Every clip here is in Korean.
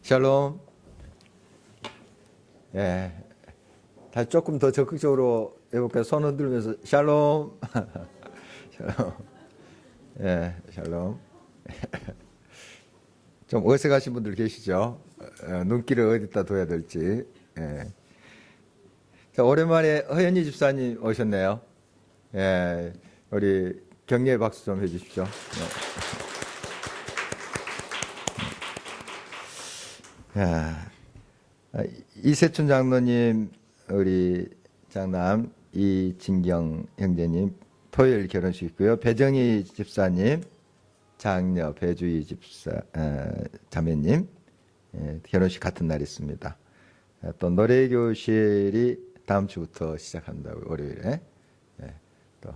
샬롬. 예. 다시 조금 더 적극적으로 해볼까요? 손 흔들면서 샬롬. 샬롬. 예, 샬롬. 좀 어색하신 분들 계시죠? 눈길을 어디다 둬야 될지. 예. 자, 오랜만에 허연희 집사님 오셨네요. 예, 우리 격려의 박수 좀 해주십시오. 야, 이세춘 장로님, 우리 장남 이진경 형제님 토요일 결혼식 있고요. 배정희 집사님, 장녀 배주희 집사 자매님 결혼식 같은 날 있습니다. 또 노래교실이 다음 주부터 시작합니다. 월요일에 또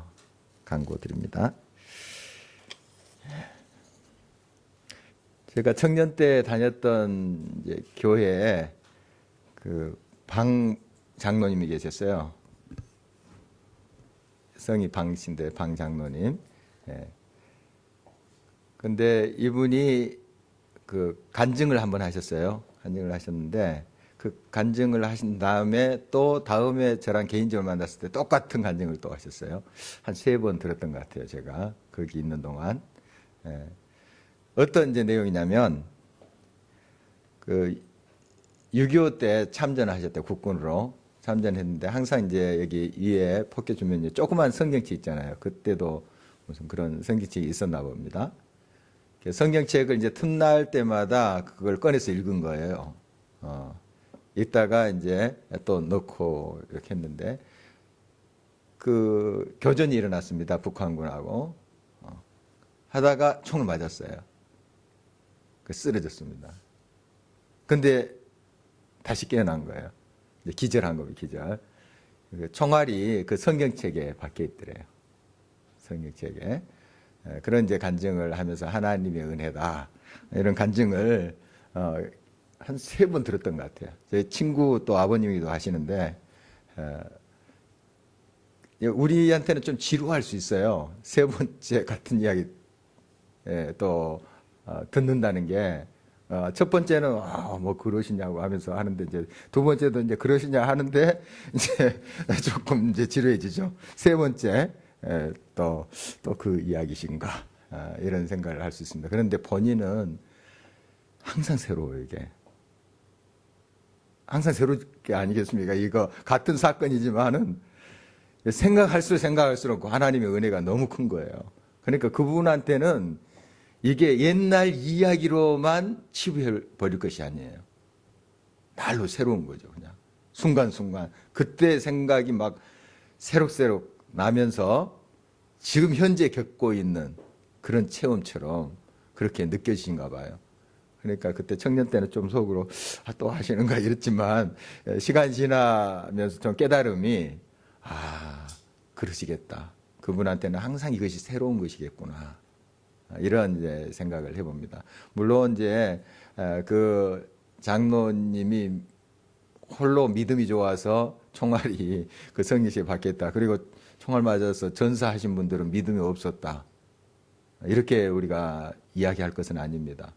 광고 드립니다. 제가 청년 때 다녔던 이제 교회에 그 방 장로님이 계셨어요. 성이 방신데 방 장로님. 근데 이분이 그 간증을 한번 하셨어요. 간증을 하셨는데 그 간증을 하신 다음에 또 다음에 저랑 개인적으로 만났을 때 똑같은 간증을 또 하셨어요. 한 3번 들었던 것 같아요. 제가 거기 있는 동안. 어떤 이제 내용이냐면 그 6.25 때 참전하셨대요. 국군으로 참전했는데 항상 이제 여기 위에 포켓 주면 조그만 성경책 있잖아요. 그때도 무슨 그런 성경책이 있었나 봅니다. 성경책을 이제 틈날 때마다 그걸 꺼내서 읽은 거예요. 읽다가 이제 또 넣고 이렇게 했는데 그 교전이 일어났습니다. 북한군하고 하다가 총을 맞았어요. 쓰러졌습니다. 근데 다시 깨어난 거예요. 이제 기절한 겁니다. 기절. 총알이 그 성경책에 박혀 있더래요. 성경책에. 그런 이제 간증을 하면서 하나님의 은혜다. 이런 간증을 한 3번 들었던 것 같아요. 제 친구 또 아버님이기도 하시는데 우리한테는 좀 지루할 수 있어요. 3번째 같은 이야기 또 듣는다는 게 첫 번째는 뭐 그러시냐고 하면서 하는데 이제 두 번째도 이제 그러시냐 하는데 이제 조금 이제 지루해지죠. 3번째 또 그 이야기신가 이런 생각을 할 수 있습니다. 그런데 본인은 항상 새로워요. 이게 항상 새로울 게 아니겠습니까? 이거 같은 사건이지만은 생각할수록 하나님의 은혜가 너무 큰 거예요. 그러니까 그분한테는 이게 옛날 이야기로만 치부해 버릴 것이 아니에요. 날로 새로운 거죠. 그냥 순간순간 그때 생각이 막 새록새록 나면서 지금 현재 겪고 있는 그런 체험처럼 그렇게 느껴지신가 봐요. 그러니까 그때 청년 때는 좀 속으로 또 하시는가 이랬지만 시간이 지나면서 좀 깨달음이 그러시겠다. 그분한테는 항상 이것이 새로운 것이겠구나. 이런 이제 생각을 해봅니다. 물론 이제 그 장로님이 홀로 믿음이 좋아서 총알이 그 성경책에 박혔다. 그리고 총알 맞아서 전사하신 분들은 믿음이 없었다. 이렇게 우리가 이야기할 것은 아닙니다.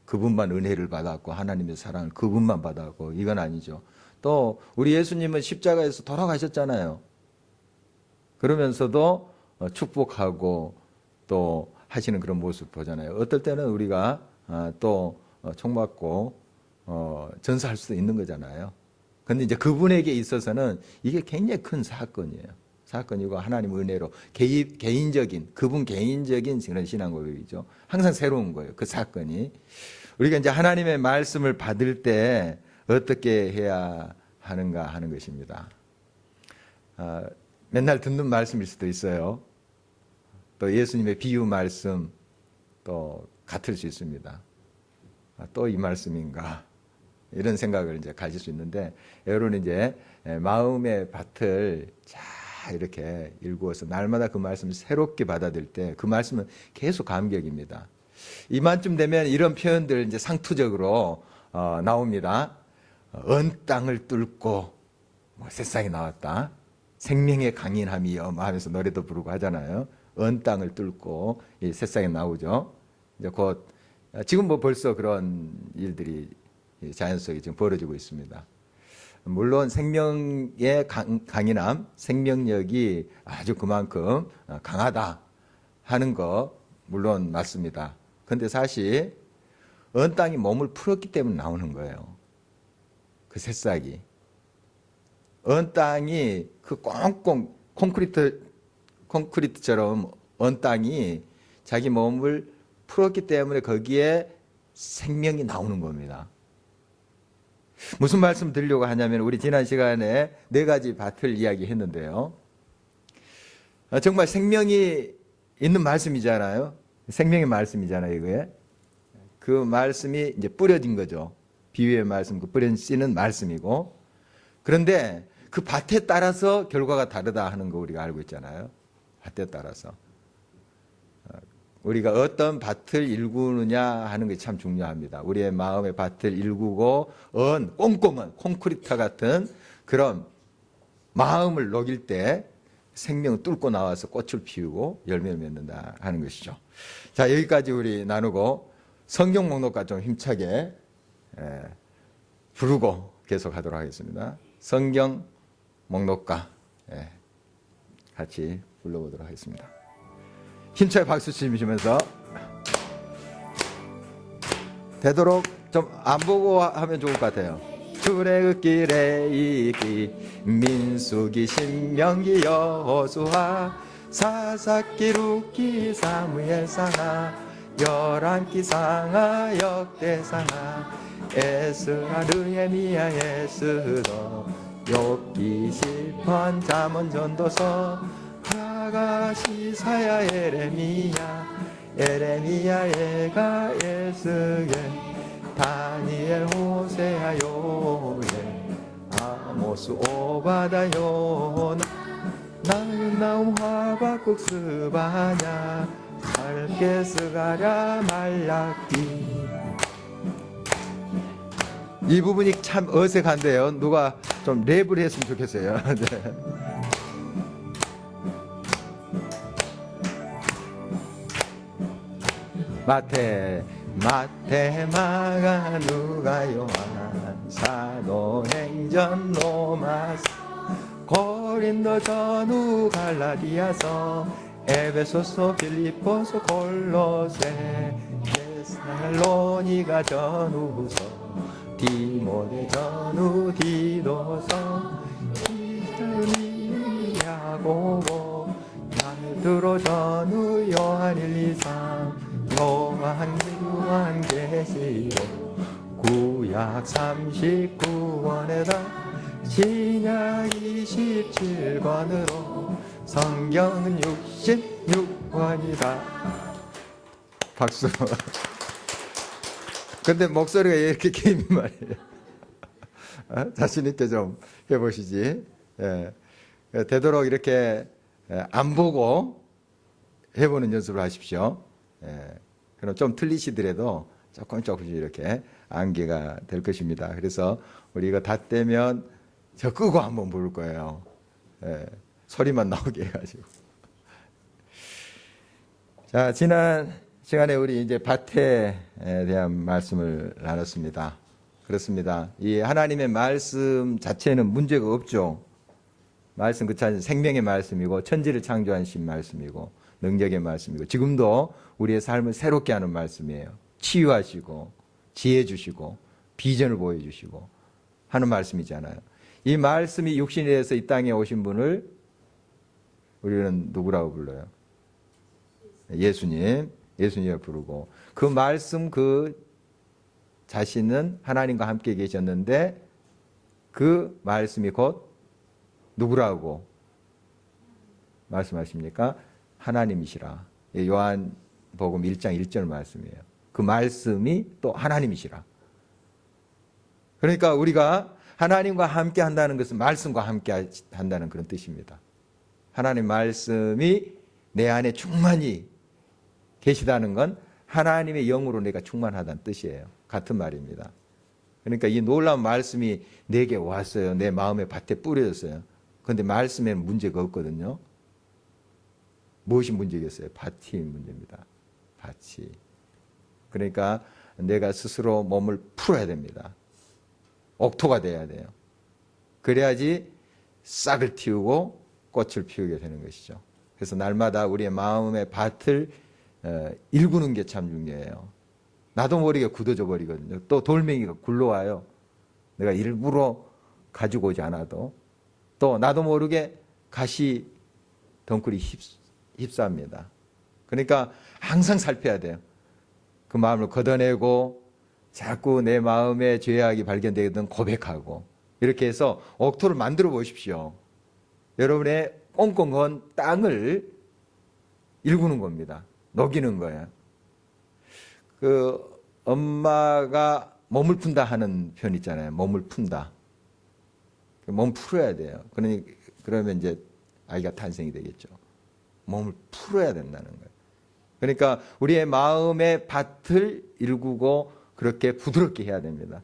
그분만 은혜를 받았고 하나님의 사랑을 그분만 받았고 이건 아니죠. 또 우리 예수님은 십자가에서 돌아가셨잖아요. 그러면서도 축복하고 또 하시는 그런 모습 보잖아요. 어떨 때는 우리가 또 총 맞고 전사할 수도 있는 거잖아요. 그런데 이제 그분에게 있어서는 이게 굉장히 큰 사건이에요. 사건이고 하나님 은혜로 개인적인 그분 개인적인 그런 신앙 고백이죠. 항상 새로운 거예요. 그 사건이 우리가 이제 하나님의 말씀을 받을 때 어떻게 해야 하는가 하는 것입니다. 맨날 듣는 말씀일 수도 있어요. 또 예수님의 비유 말씀 또 같을 수 있습니다. 또 이 말씀인가 이런 생각을 이제 가질 수 있는데 여러분 이제 마음의 밭을 잘 이렇게 일구어서 날마다 그 말씀을 새롭게 받아들일 때 그 말씀은 계속 감격입니다. 이만쯤 되면 이런 표현들 이제 상투적으로 나옵니다. 언 땅을 뚫고 새싹이 나왔다. 생명의 강인함이여 하면서 노래도 부르고 하잖아요. 언 땅을 뚫고 이 새싹이 나오죠. 이제 곧 지금 뭐 벌써 그런 일들이 자연 속에 지금 벌어지고 있습니다. 물론 생명의 강인함, 생명력이 아주 그만큼 강하다 하는 거 물론 맞습니다. 그런데 사실 언 땅이 몸을 풀었기 때문에 나오는 거예요. 그 새싹이. 언 땅이 그 꽁꽁 콘크리트처럼 언 땅이 자기 몸을 풀었기 때문에 거기에 생명이 나오는 겁니다. 무슨 말씀 드리려고 하냐면 우리 지난 시간에 4가지 밭을 이야기했는데요. 정말 생명이 있는 말씀이잖아요. 생명의 말씀이잖아요, 이거에. 그 말씀이 이제 뿌려진 거죠. 비유의 말씀, 그 뿌려지는 말씀이고. 그런데 그 밭에 따라서 결과가 다르다 하는 거 우리가 알고 있잖아요. 밭에 따라서. 우리가 어떤 밭을 일구느냐 하는 게 참 중요합니다. 우리의 마음의 밭을 일구고 꼼꼼한 콘크리트 같은 그런 마음을 녹일 때 생명을 뚫고 나와서 꽃을 피우고 열매를 맺는다 하는 것이죠. 자, 여기까지 우리 나누고 성경 목록과 좀 힘차게 부르고 계속하도록 하겠습니다. 성경 목록과 같이 불러보도록 하겠습니다. 힘차게 박수 치시면서 되도록 좀 안 보고 하면 좋을 것 같아요. 출애굽길에 있기 민수기 신명기 여호수아 사사기 룻기 사무엘상하 열왕기 상하 역대상하 에스라 느헤미야 에스더 욥기 시편 잠언 전도서 하가 시사야 에레미야 예가 에스겔 다니엘 호세아 요엘 아모스 오바다 요나 나움 하박국 스바냐 살게 스가랴 말라기. 이 부분이 참 어색한데요. 누가 좀 랩을 했으면 좋겠어요. 네. 마태, 마가, 누가, 요한, 사도행전, 로마서, 고린도, 전후, 갈라디아서, 에베소서, 빌립보서, 골로새, 데살로니가, 전후서, 디모데, 전후, 디도서, 야고보, 야드로, 전후, 요한 1, 2, 3, 요한계시록 구약 39권에다 신약 27권으로 성경은 66권이다. 박수. 근데 목소리가 이렇게 긴 말이에요. 자신 있게 좀 해보시지. 예. 되도록 이렇게 안 보고 해보는 연습을 하십시오. 그럼 좀 틀리시더라도 조금씩 이렇게 암기가 될 것입니다. 그래서 우리 이거 다 떼면 저 끄고 한번 부를 거예요. 소리만 나오게 해가지고. 자, 지난 시간에 우리 이제 밭에 대한 말씀을 나눴습니다. 그렇습니다. 이 하나님의 말씀 자체는 문제가 없죠. 말씀 그 자체 생명의 말씀이고 천지를 창조하신 말씀이고 능력의 말씀이고 지금도 우리의 삶을 새롭게 하는 말씀이에요. 치유하시고 지혜 주시고 비전을 보여주시고 하는 말씀이잖아요. 이 말씀이 육신이 돼서 이 땅에 오신 분을 우리는 누구라고 불러요? 예수님을 부르고 그 말씀 그 자신은 하나님과 함께 계셨는데 그 말씀이 곧 누구라고 말씀하십니까? 하나님이시라. 요한복음 1장 1절 말씀이에요. 그 말씀이 또 하나님이시라. 그러니까 우리가 하나님과 함께 한다는 것은 말씀과 함께 한다는 그런 뜻입니다. 하나님 말씀이 내 안에 충만히 계시다는 건 하나님의 영으로 내가 충만하다는 뜻이에요. 같은 말입니다. 그러니까 이 놀라운 말씀이 내게 왔어요. 내 마음의 밭에 뿌려졌어요. 그런데 말씀에는 문제가 없거든요. 무엇이 문제겠어요? 밭이 문제입니다. 밭이. 그러니까 내가 스스로 몸을 풀어야 됩니다. 옥토가 돼야 돼요. 그래야지 싹을 틔우고 꽃을 피우게 되는 것이죠. 그래서 날마다 우리의 마음의 밭을 일구는 게 참 중요해요. 나도 모르게 굳어져 버리거든요. 또 돌멩이가 굴러와요. 내가 일부러 가지고 오지 않아도. 또 나도 모르게 가시 덩굴이 휩싸입니다. 그러니까 항상 살펴야 돼요. 그 마음을 걷어내고 자꾸 내 마음에 죄악이 발견되거든 고백하고 이렇게 해서 옥토를 만들어 보십시오. 여러분의 꽁꽁한 땅을 일구는 겁니다. 녹이는 거예요. 그 엄마가 몸을 푼다 하는 표현 있잖아요. 몸을 푼다. 몸 풀어야 돼요. 그러면 이제 아이가 탄생이 되겠죠. 몸을 풀어야 된다는 거예요. 그러니까 우리의 마음의 밭을 일구고 그렇게 부드럽게 해야 됩니다.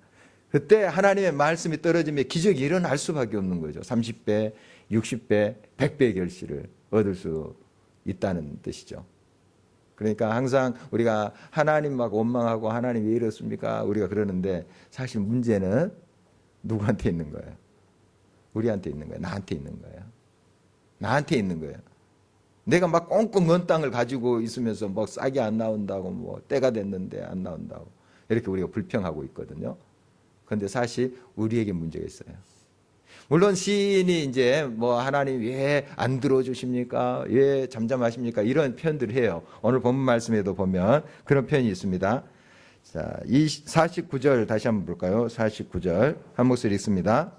그때 하나님의 말씀이 떨어지면 기적이 일어날 수밖에 없는 거죠. 30배, 60배, 100배의 결실을 얻을 수 있다는 뜻이죠. 그러니까 항상 우리가 하나님 막 원망하고 하나님 왜 이렇습니까? 우리가 그러는데 사실 문제는 누구한테 있는 거예요? 우리한테 있는 거예요. 나한테 있는 거예요. 나한테 있는 거예요. 내가 막 꽁꽁 먼 땅을 가지고 있으면서 뭐 싹이 안 나온다고 뭐 때가 됐는데 안 나온다고 이렇게 우리가 불평하고 있거든요. 그런데 사실 우리에게 문제가 있어요. 물론 시인이 이제 뭐 하나님 왜 안 들어주십니까? 왜 잠잠하십니까? 이런 표현들을 해요. 오늘 본문 말씀에도 보면 그런 표현이 있습니다. 자, 49절 다시 한번 볼까요? 49절 한 목소리 읽습니다.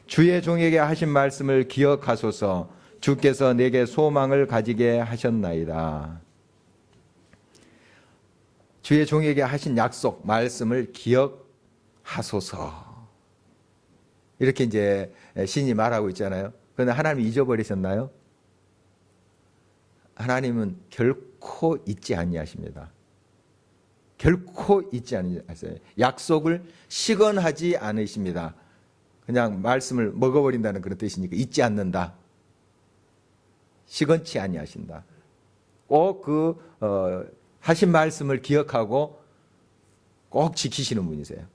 주의 종에게 하신 말씀을 기억하소서. 주께서 내게 소망을 가지게 하셨나이다. 주의 종에게 하신 약속, 말씀을 기억하소서. 이렇게 이제 신이 말하고 있잖아요. 그런데 하나님이 잊어버리셨나요? 하나님은 결코 잊지 아니하십니다. 결코 잊지 아니하세요. 약속을 시건하지 않으십니다. 그냥 말씀을 먹어버린다는 그런 뜻이니까 잊지 않는다. 시건치 아니하신다. 꼭 하신 말씀을 기억하고 꼭 지키시는 분이세요.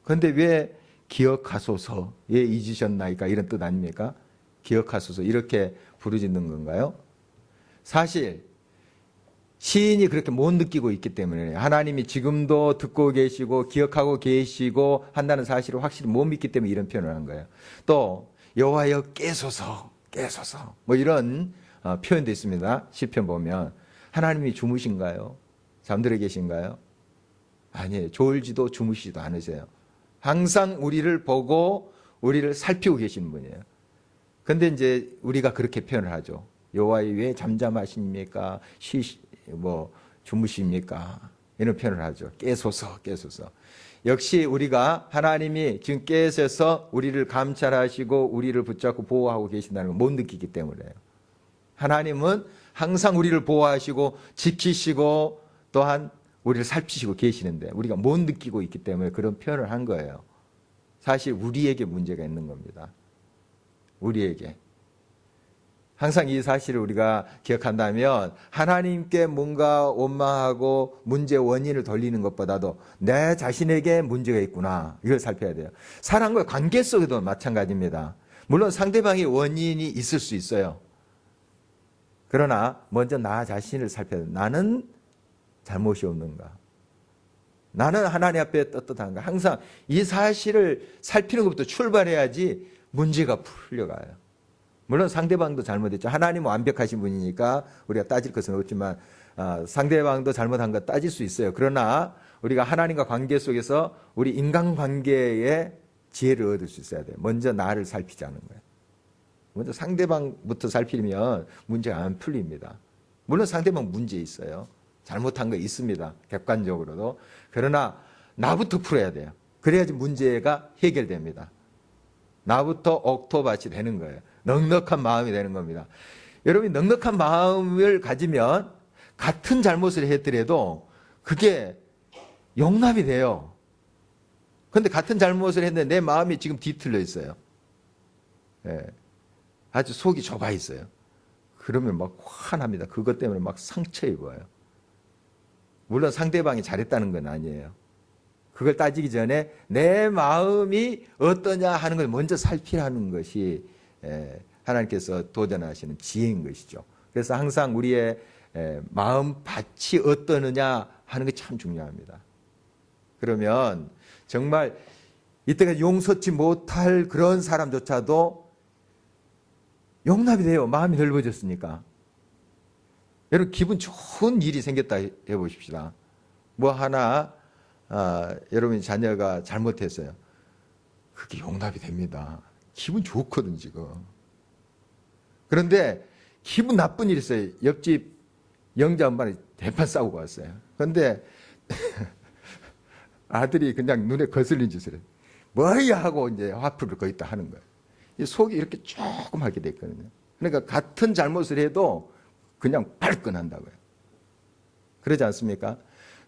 그런데 왜 기억하소서, 왜 잊으셨나이까 이런 뜻 아닙니까? 기억하소서 이렇게 부르짖는 건가요? 사실 시인이 그렇게 못 느끼고 있기 때문에 하나님이 지금도 듣고 계시고 기억하고 계시고 한다는 사실을 확실히 못 믿기 때문에 이런 표현을 한 거예요. 또 여호와여 깨소서 깨소서 뭐 이런 표현도 있습니다. 시편 보면 하나님이 주무신가요? 잠들어 계신가요? 아니에요. 졸지도 주무시지도 않으세요. 항상 우리를 보고 우리를 살피고 계시는 분이에요. 근데 이제 우리가 그렇게 표현을 하죠. 여호와여 왜 잠잠하십니까? 주무십니까? 이런 표현을 하죠. 깨소서, 깨소서. 역시 우리가 하나님이 지금 깨셔서 우리를 감찰하시고 우리를 붙잡고 보호하고 계신다는 걸 못 느끼기 때문에요. 하나님은 항상 우리를 보호하시고 지키시고 또한 우리를 살피시고 계시는데 우리가 못 느끼고 있기 때문에 그런 표현을 한 거예요. 사실 우리에게 문제가 있는 겁니다. 우리에게. 항상 이 사실을 우리가 기억한다면 하나님께 뭔가 원망하고 문제 원인을 돌리는 것보다도 내 자신에게 문제가 있구나 이걸 살펴야 돼요. 사람과의 관계 속에도 마찬가지입니다. 물론 상대방의 원인이 있을 수 있어요. 그러나 먼저 나 자신을 살펴야 돼요. 나는 잘못이 없는가? 나는 하나님 앞에 떳떳한가? 항상 이 사실을 살피는 것부터 출발해야지 문제가 풀려가요. 물론 상대방도 잘못했죠. 하나님은 완벽하신 분이니까 우리가 따질 것은 없지만 상대방도 잘못한 거 따질 수 있어요. 그러나 우리가 하나님과 관계 속에서 우리 인간관계에 지혜를 얻을 수 있어야 돼요. 먼저 나를 살피자는 거예요. 먼저 상대방부터 살피면 문제가 안 풀립니다. 물론 상대방 문제 있어요. 잘못한 거 있습니다. 객관적으로도. 그러나 나부터 풀어야 돼요. 그래야지 문제가 해결됩니다. 나부터 옥토밭이 되는 거예요. 넉넉한 마음이 되는 겁니다. 여러분이 넉넉한 마음을 가지면 같은 잘못을 했더라도 그게 용납이 돼요. 그런데 같은 잘못을 했는데 내 마음이 지금 뒤틀려 있어요. 예. 아주 속이 좁아 있어요. 그러면 막 화납니다. 그것 때문에 막 상처 입어요. 물론 상대방이 잘했다는 건 아니에요. 그걸 따지기 전에 내 마음이 어떠냐 하는 걸 먼저 살피라는 것이 하나님께서 도전하시는 지혜인 것이죠. 그래서 항상 우리의 마음 밭이 어떠느냐 하는 게 참 중요합니다. 그러면 정말 이때까지 용서치 못할 그런 사람조차도 용납이 돼요. 마음이 넓어졌으니까. 여러분 기분 좋은 일이 생겼다 해보십시다. 뭐 하나 여러분 자녀가 잘못했어요. 그게 용납이 됩니다. 기분 좋거든 지금. 그런데 기분 나쁜 일이 있어요. 옆집 영자 엄마랑 대판 싸우고 왔어요. 그런데 아들이 그냥 눈에 거슬린 짓을 해요. 뭐야 하고 이제 화풀이를 거기다 하는 거예요. 속이 이렇게 조금 하게 됐거든요. 그러니까 같은 잘못을 해도 그냥 발끈한다고요. 그러지 않습니까?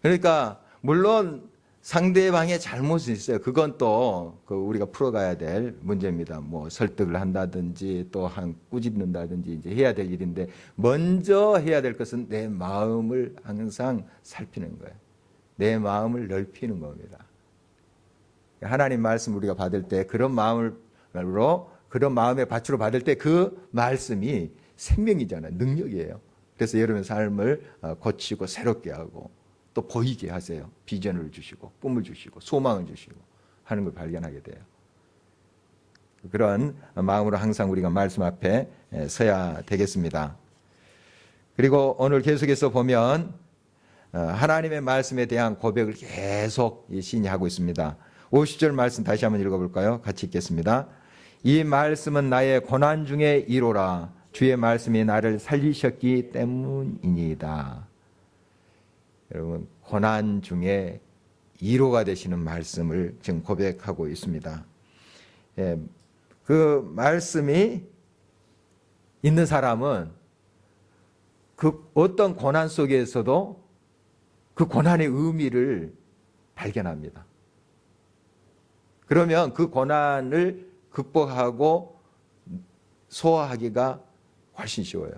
그러니까 물론 상대방의 잘못이 있어요. 그건 또 우리가 풀어가야 될 문제입니다. 뭐 설득을 한다든지 또 꾸짖는다든지 이제 해야 될 일인데 먼저 해야 될 것은 내 마음을 항상 살피는 거예요. 내 마음을 넓히는 겁니다. 하나님 말씀 우리가 받을 때 그런 마음으로 그런 마음의 밭으로 받을 때 그 말씀이 생명이잖아요. 능력이에요. 그래서 여러분의 삶을 고치고 새롭게 하고 또 보이게 하세요. 비전을 주시고 꿈을 주시고 소망을 주시고 하는 걸 발견하게 돼요. 그런 마음으로 항상 우리가 말씀 앞에 서야 되겠습니다. 그리고 오늘 계속해서 보면 하나님의 말씀에 대한 고백을 계속 시인이 하고 있습니다. 50절 말씀 다시 한번 읽어볼까요? 같이 읽겠습니다. 이 말씀은 나의 고난 중에 이로라. 주의 말씀이 나를 살리셨기 때문이니이다. 여러분 고난 중에 이로가 되시는 말씀을 지금 고백하고 있습니다. 그 말씀이 있는 사람은 그 어떤 고난 속에서도 그 고난의 의미를 발견합니다. 그러면 그 고난을 극복하고 소화하기가 훨씬 쉬워요.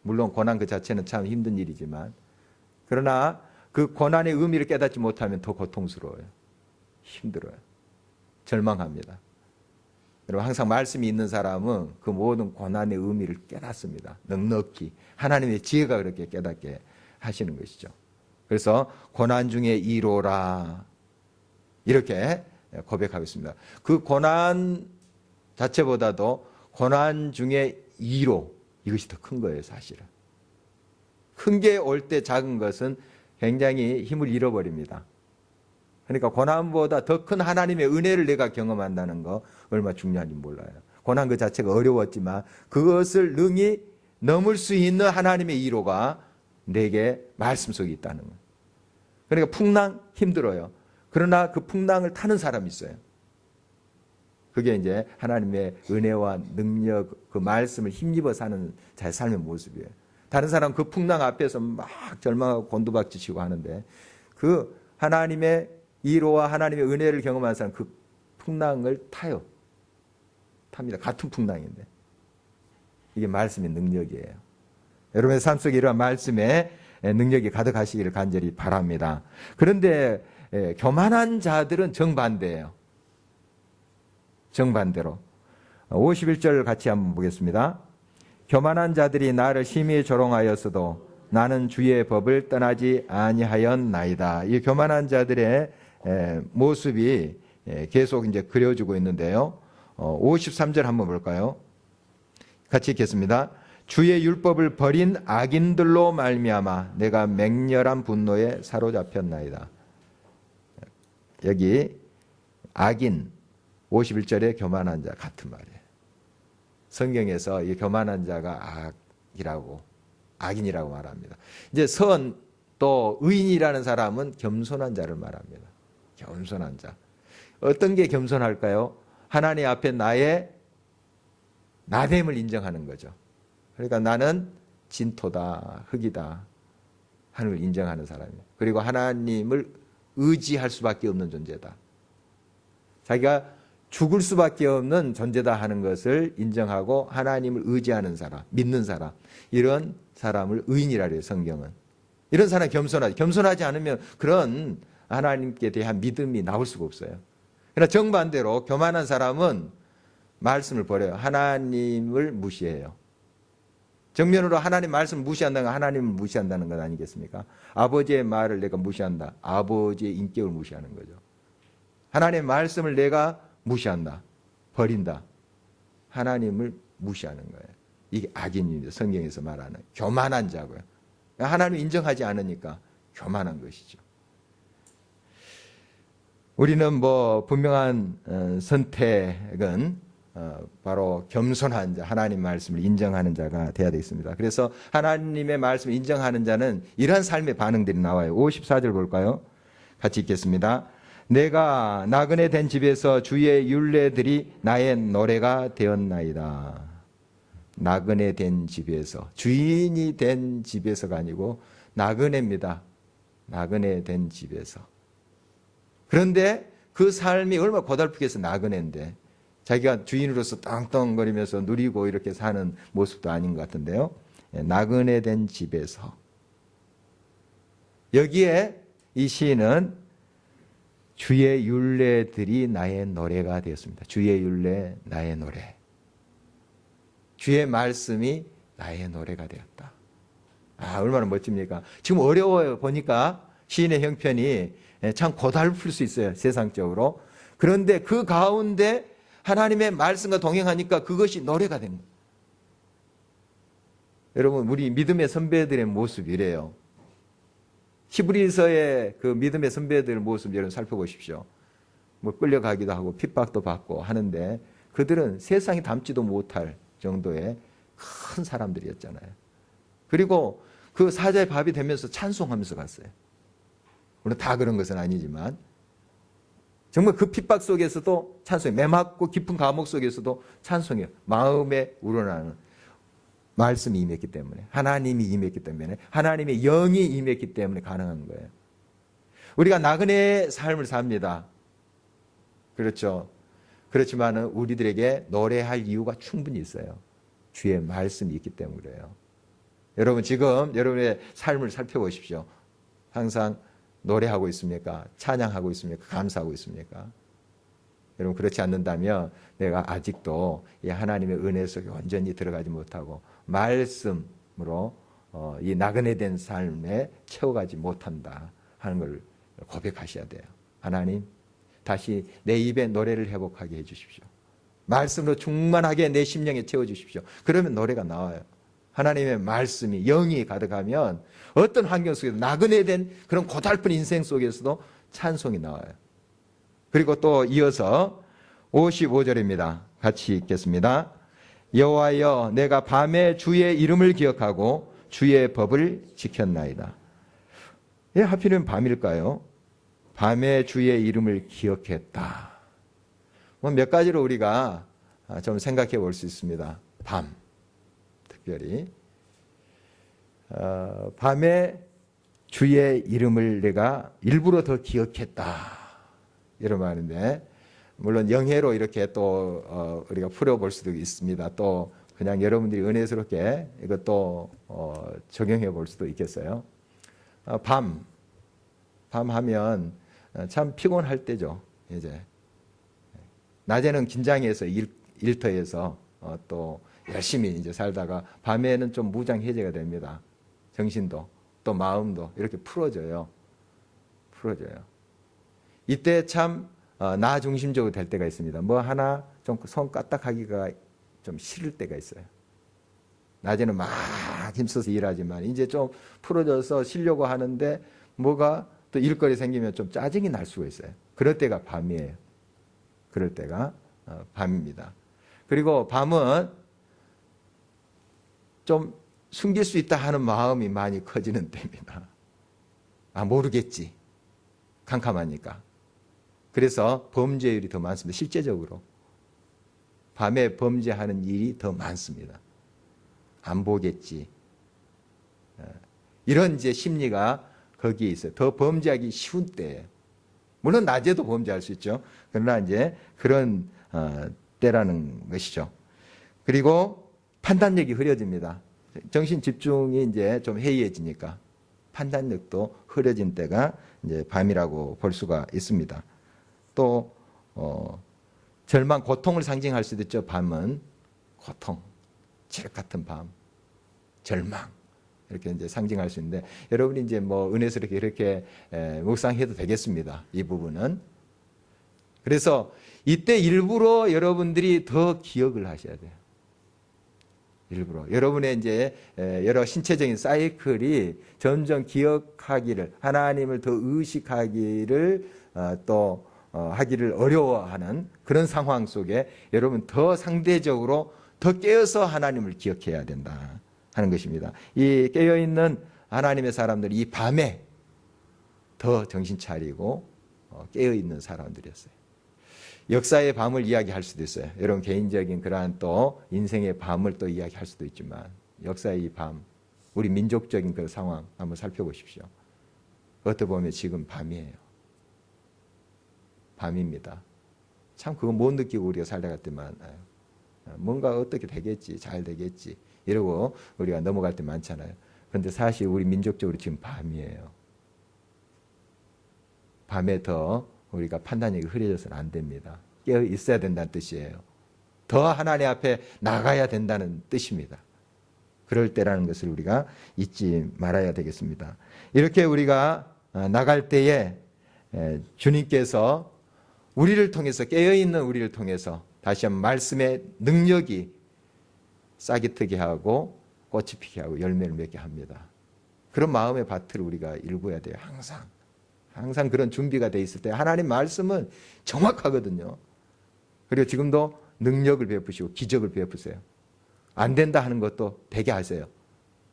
물론 고난 그 자체는 참 힘든 일이지만 그러나 그 고난의 의미를 깨닫지 못하면 더 고통스러워요. 힘들어요. 절망합니다. 여러분 항상 말씀이 있는 사람은 그 모든 고난의 의미를 깨닫습니다. 넉넉히 하나님의 지혜가 그렇게 깨닫게 하시는 것이죠. 그래서 고난 중에 이로라 이렇게 고백하고 있습니다. 그 고난 자체보다도 고난 중에 이로 이것이 더 큰 거예요. 사실은 큰 게 올 때 작은 것은 굉장히 힘을 잃어버립니다. 그러니까 고난보다 더 큰 하나님의 은혜를 내가 경험한다는 거 얼마나 중요한지 몰라요. 고난 그 자체가 어려웠지만 그것을 능히 넘을 수 있는 하나님의 이로가 내게 말씀 속에 있다는 거예요. 그러니까 풍랑 힘들어요. 그러나 그 풍랑을 타는 사람이 있어요. 그게 이제 하나님의 은혜와 능력, 그 말씀을 힘입어 사는 자의 삶의 모습이에요. 다른 사람은 그 풍랑 앞에서 막 절망하고 곤두박질치고 하는데 그 하나님의 이로와 하나님의 은혜를 경험하는 사람은 그 풍랑을 타요. 탑니다. 같은 풍랑인데. 이게 말씀의 능력이에요. 여러분의 삶 속에 이러한 말씀의 능력이 가득하시기를 간절히 바랍니다. 그런데 교만한 자들은 정반대예요. 정반대로 51절 같이 한번 보겠습니다. 교만한 자들이 나를 심히 조롱하였어도 나는 주의 법을 떠나지 아니하였나이다. 이 교만한 자들의 모습이 계속 이제 그려지고 있는데요. 53절 한번 볼까요? 같이 읽겠습니다. 주의 율법을 버린 악인들로 말미암아 내가 맹렬한 분노에 사로잡혔나이다. 여기 악인 51절에 교만한 자 같은 말이에요. 성경에서 이 교만한 자가 악인이라고 말합니다. 이제 또 의인이라는 사람은 겸손한 자를 말합니다. 겸손한 자. 어떤 게 겸손할까요? 하나님 앞에 나의 나됨을 인정하는 거죠. 그러니까 나는 진토다, 흙이다 하는 걸 인정하는 사람이에요. 그리고 하나님을 의지할 수밖에 없는 존재다. 자기가 죽을 수밖에 없는 존재다 하는 것을 인정하고 하나님을 의지하는 사람, 믿는 사람, 이런 사람을 의인이라 해요. 성경은. 이런 사람이 겸손하지 않으면 그런 하나님께 대한 믿음이 나올 수가 없어요. 그러나 정반대로 교만한 사람은 말씀을 버려요. 하나님을 무시해요. 정면으로 하나님 말씀을 무시한다는 건 하나님을 무시한다는 것 아니겠습니까? 아버지의 말을 내가 무시한다. 아버지의 인격을 무시하는 거죠. 하나님의 말씀을 내가 무시한다. 버린다. 하나님을 무시하는 거예요. 이게 악인입니다. 성경에서 말하는 교만한 자고요. 하나님을 인정하지 않으니까 교만한 것이죠. 우리는 뭐 분명한 선택은 바로 겸손한 자, 하나님 말씀을 인정하는 자가 되어야 되겠습니다. 그래서 하나님의 말씀을 인정하는 자는 이러한 삶의 반응들이 나와요. 54절 볼까요? 같이 읽겠습니다. 내가 나그네 된 집에서 주의 율례들이 나의 노래가 되었나이다. 나그네 된 집에서, 주인이 된 집에서가 아니고 나그네입니다. 나그네 된 집에서. 그런데 그 삶이 얼마나 고달프겠어. 나그네인데 자기가 주인으로서 떵떵거리면서 누리고 이렇게 사는 모습도 아닌 것 같은데요. 나그네 된 집에서. 여기에 이 시인은 주의 율례들이 나의 노래가 되었습니다. 주의 율례 나의 노래. 주의 말씀이 나의 노래가 되었다. 아, 얼마나 멋집니까? 지금 어려워요. 보니까 시인의 형편이 참 고달플 수 있어요. 세상적으로. 그런데 그 가운데 하나님의 말씀과 동행하니까 그것이 노래가 된 거예요. 여러분, 우리 믿음의 선배들의 모습이 이래요. 히브리서의 그 믿음의 선배들의 모습 여러분 살펴보십시오. 뭐 끌려가기도 하고 핍박도 받고 하는데 그들은 세상이 담지도 못할 정도의 큰 사람들이었잖아요. 그리고 그 사자의 밥이 되면서 찬송하면서 갔어요. 물론 다 그런 것은 아니지만 정말 그 핍박 속에서도 찬송해요. 매맞고 깊은 감옥 속에서도 찬송해요. 마음에 우러나는 말씀이 임했기 때문에, 하나님이 임했기 때문에, 하나님의 영이 임했기 때문에 가능한 거예요. 우리가 나그네 삶을 삽니다. 그렇죠. 그렇지만 우리들에게 노래할 이유가 충분히 있어요. 주의 말씀이 있기 때문에 그래요. 여러분 지금 여러분의 삶을 살펴보십시오. 항상 노래하고 있습니까? 찬양하고 있습니까? 감사하고 있습니까? 여러분 그렇지 않는다면 내가 아직도 이 하나님의 은혜 속에 온전히 들어가지 못하고 말씀으로 이 나그네된 삶에 채워가지 못한다 하는 걸 고백하셔야 돼요. 하나님 다시 내 입에 노래를 회복하게 해주십시오. 말씀으로 충만하게 내 심령에 채워주십시오. 그러면 노래가 나와요. 하나님의 말씀이 영이 가득하면 어떤 환경 속에서 나그네된 그런 고달픈 인생 속에서도 찬송이 나와요. 그리고 또 이어서 55절입니다. 같이 읽겠습니다. 여호와여 내가 밤에 주의 이름을 기억하고 주의 법을 지켰나이다. 왜 하필이면 밤일까요? 밤에 주의 이름을 기억했다. 몇 가지로 우리가 좀 생각해 볼 수 있습니다. 밤, 특별히 밤에 주의 이름을 내가 일부러 더 기억했다. 이런 말인데 물론 영해로 이렇게 또 우리가 풀어볼 수도 있습니다. 또 그냥 여러분들이 은혜스럽게 이것도 적용해 볼 수도 있겠어요. 밤 하면 참 피곤할 때죠. 이제 낮에는 긴장해서 일터에서 또 열심히 이제 살다가 밤에는 좀 무장해제가 됩니다. 정신도 또 마음도 이렇게 풀어져요. 이때 참 나 중심적으로 될 때가 있습니다. 뭐 하나 좀 손 까딱하기가 좀 싫을 때가 있어요. 낮에는 막 힘써서 일하지만 이제 좀 풀어져서 쉬려고 하는데 뭐가 또 일거리 생기면 좀 짜증이 날 수가 있어요. 그럴 때가 밤이에요. 그럴 때가 밤입니다. 그리고 밤은 좀 숨길 수 있다 하는 마음이 많이 커지는 때입니다. 아, 모르겠지. 캄캄하니까. 그래서 범죄율이 더 많습니다. 실제적으로. 밤에 범죄하는 일이 더 많습니다. 안 보겠지. 이런 이제 심리가 거기에 있어요. 더 범죄하기 쉬운 때예요. 물론 낮에도 범죄할 수 있죠. 그러나 이제 그런 때라는 것이죠. 그리고 판단력이 흐려집니다. 정신 집중이 이제 좀 해이해지니까 판단력도 흐려진 때가 이제 밤이라고 볼 수가 있습니다. 또 절망, 고통을 상징할 수도 있죠. 밤은 고통, 칠흑 같은 밤, 절망 이렇게 이제 상징할 수 있는데 여러분이 이제 뭐 은혜스럽게 이렇게 묵상해도 되겠습니다. 이 부분은. 그래서 이때 일부러 여러분들이 더 기억을 하셔야 돼요. 일부러 여러분의 이제 여러 신체적인 사이클이 점점 기억하기를, 하나님을 더 의식하기를 또 하기를 어려워하는 그런 상황 속에 여러분 더 상대적으로 더 깨어서 하나님을 기억해야 된다 하는 것입니다. 이 깨어있는 하나님의 사람들이 이 밤에 더 정신 차리고 깨어있는 사람들이었어요. 역사의 밤을 이야기할 수도 있어요. 여러분 개인적인 그러한 또 인생의 밤을 또 이야기할 수도 있지만 역사의 이 밤, 우리 민족적인 그 상황 한번 살펴보십시오. 어떻게 보면 지금 밤이에요. 밤입니다. 참 그거 못 느끼고 우리가 살다갈 때만 뭔가 어떻게 되겠지, 잘 되겠지 이러고 우리가 넘어갈 때 많잖아요. 그런데 사실 우리 민족적으로 지금 밤이에요. 밤에 더 우리가 판단력이 흐려져서는 안 됩니다. 깨어 있어야 된다는 뜻이에요. 더 하나님 앞에 나가야 된다는 뜻입니다. 그럴 때라는 것을 우리가 잊지 말아야 되겠습니다. 이렇게 우리가 나갈 때에 주님께서 우리를 통해서, 깨어있는 우리를 통해서 다시 한번 말씀의 능력이 싹이 트게 하고 꽃이 피게 하고 열매를 맺게 합니다. 그런 마음의 밭을 우리가 일궈야 돼요. 항상 그런 준비가 돼 있을 때 하나님 말씀은 정확하거든요. 그리고 지금도 능력을 베푸시고 기적을 베푸세요. 안 된다 하는 것도 되게 하세요.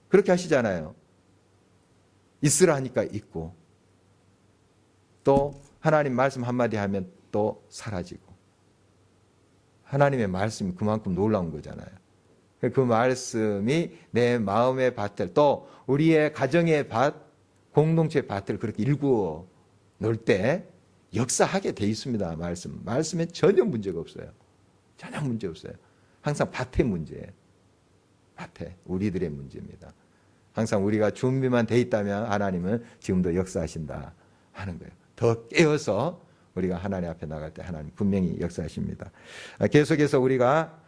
그렇게 하시잖아요. 있으라 하니까 있고, 또 하나님 말씀 한마디 하면 또 사라지고, 하나님의 말씀이 그만큼 놀라운 거잖아요. 그 말씀이 내 마음의 밭을, 또 우리의 가정의 밭, 공동체의 밭을 그렇게 일구어 놓을 때 역사하게 돼 있습니다. 말씀에 전혀 문제가 없어요. 전혀 문제 없어요. 항상 밭의 문제예요. 밭에 우리들의 문제입니다. 항상 우리가 준비만 돼 있다면 하나님은 지금도 역사하신다 하는 거예요. 더 깨어서 우리가 하나님 앞에 나갈 때 하나님 분명히 역사하십니다. 계속해서 우리가